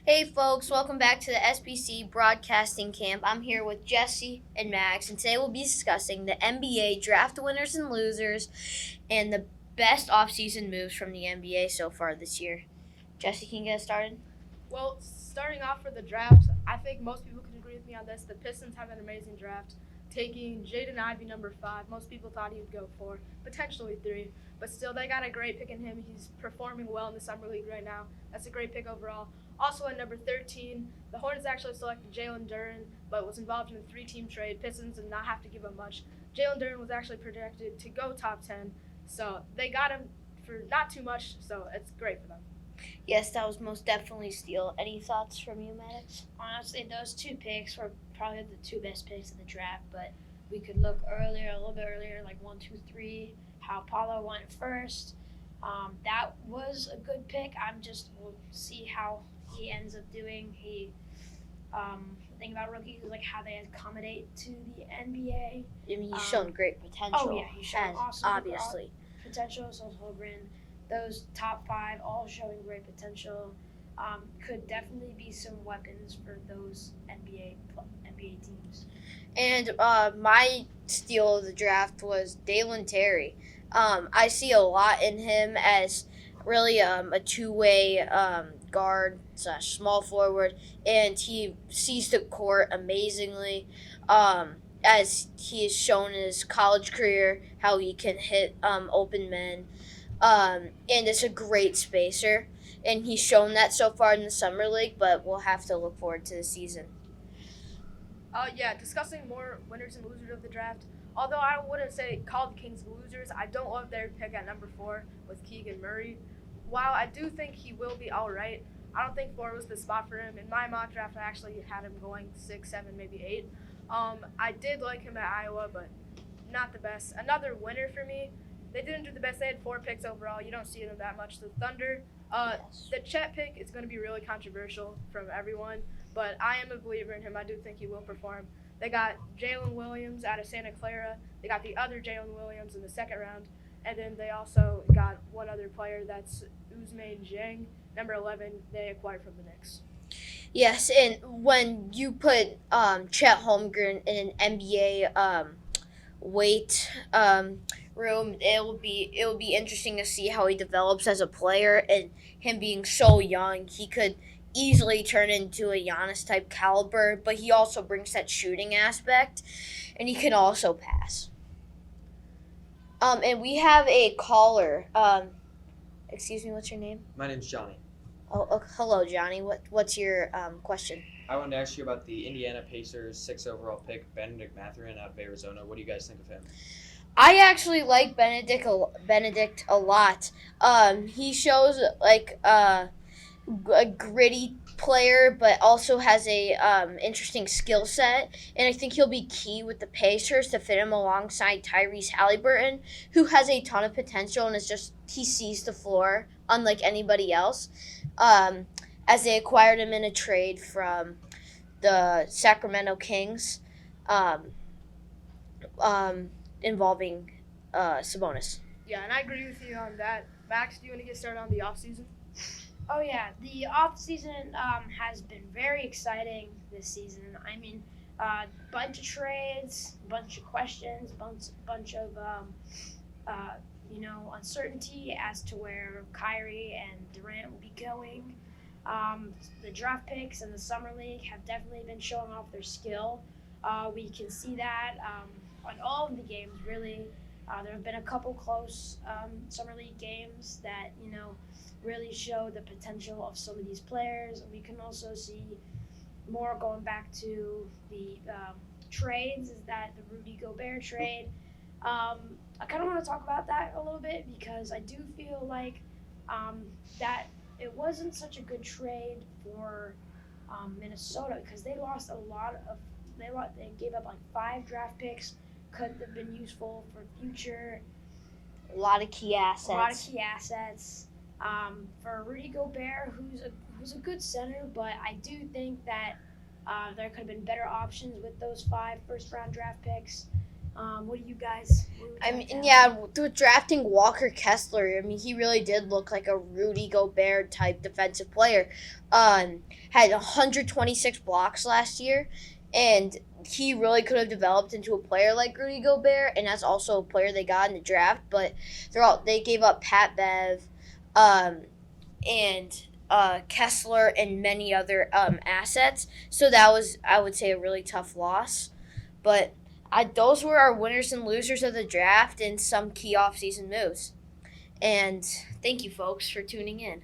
Hey folks, welcome back to the SBC Broadcasting Camp. I'm here with Jesse and Max, and today we'll be discussing the NBA draft winners and losers and the best offseason moves from the NBA so far this year. Jesse, can you get us started? Well, starting off for the draft, I think most people can agree with me on this. The Pistons have an amazing draft, taking Jaden Ivey number 5. Most people thought he would go 4, potentially 3, but still they got a great pick in him. He's performing well in the summer league right now. That's a great pick overall. Also at number 13, the Hornets actually selected Jalen Duren, but was involved in a 3-team trade. Pistons did not have to give him much. Jalen Duren was actually projected to go top 10, so they got him for not too much, so it's great for them. Yes, that was most definitely steal. Any thoughts from you, Maddox? Honestly, those two picks were probably the two best picks of the draft, but we could look earlier, a little bit earlier, like 1, 2, 3, how Paulo went first. That was a good pick. We'll see how he ends up doing. The thing about rookies is like how they accommodate to the NBA. I mean, he's shown great potential. Oh yeah, he's shown awesome obviously. potential. So Holgren, those top 5, all showing great potential. Could definitely be some weapons for those NBA teams. And my steal of the draft was Dalen Terry. I see a lot in him as really a two-way guard / small forward, and he sees the court amazingly. As he has shown in his college career, how he can hit open men, and it's a great spacer. And he's shown that so far in the summer league, but we'll have to look forward to the season. Discussing more winners and losers of the draft. Although I wouldn't say call the Kings losers, I don't love their pick at number 4 with Keegan Murray. While I do think he will be all right, I don't think 4 was the spot for him. In my mock draft, I actually had him going 6, 7, maybe 8. I did like him at Iowa, but not the best. Another winner for me. They didn't do the best. They had 4 picks overall. You don't see them that much. The Thunder. The Chet pick is going to be really controversial from everyone, but I am a believer in him. I do think he will perform. They got Jalen Williams out of Santa Clara. They got the other Jalen Williams in the second round. And then they also got one other player, that's Ousmane Dieng, number 11, they acquired from the Knicks. Yes, and when you put Chet Holmgren in an NBA weight room, it will be interesting to see how he develops as a player. And him being so young, he could easily turn into a Giannis type caliber, but he also brings that shooting aspect, and he can also pass. And we have a caller. Excuse me, what's your name? My name's Johnny. Oh, hello, Johnny. What's your question? I wanted to ask you about the Indiana Pacers 6th overall pick, Benedict Mathurin out of Arizona. What do you guys think of him? I actually like Benedict a lot. He shows like a gritty player, but also has a interesting skill set, and I think he'll be key with the Pacers to fit him alongside Tyrese Halliburton, who has a ton of potential and he sees the floor unlike anybody else. As they acquired him in a trade from the Sacramento Kings, involving Sabonis. Yeah, and I agree with you on that. Max, do you want to get started on the offseason? Oh yeah, the off season has been very exciting this season. I mean, bunch of trades, bunch of questions, bunch of uncertainty as to where Kyrie and Durant will be going. The draft picks in the summer league have definitely been showing off their skill. We can see that on all of the games. Really, there have been a couple close summer league games that really show the potential of some of these players. We can also see more going back to the trades, is that the Rudy Gobert trade. I kind of want to talk about that a little bit because I do feel like that it wasn't such a good trade for Minnesota because they lost a lot of they gave up like 5 draft picks, could have been useful for future. A lot of key assets. For Rudy Gobert, who's a good center, but I do think that there could have been better options with those 5 first-round draft picks. What do you guys? I mean, yeah, with drafting Walker Kessler, I mean, he really did look like a Rudy Gobert type defensive player. Had 126 blocks last year, and he really could have developed into a player like Rudy Gobert, and that's also a player they got in the draft. But they gave up Pat Bev, and Kessler and many other assets. So that was, I would say, a really tough loss. But those were our winners and losers of the draft and some key offseason moves. And thank you, folks, for tuning in.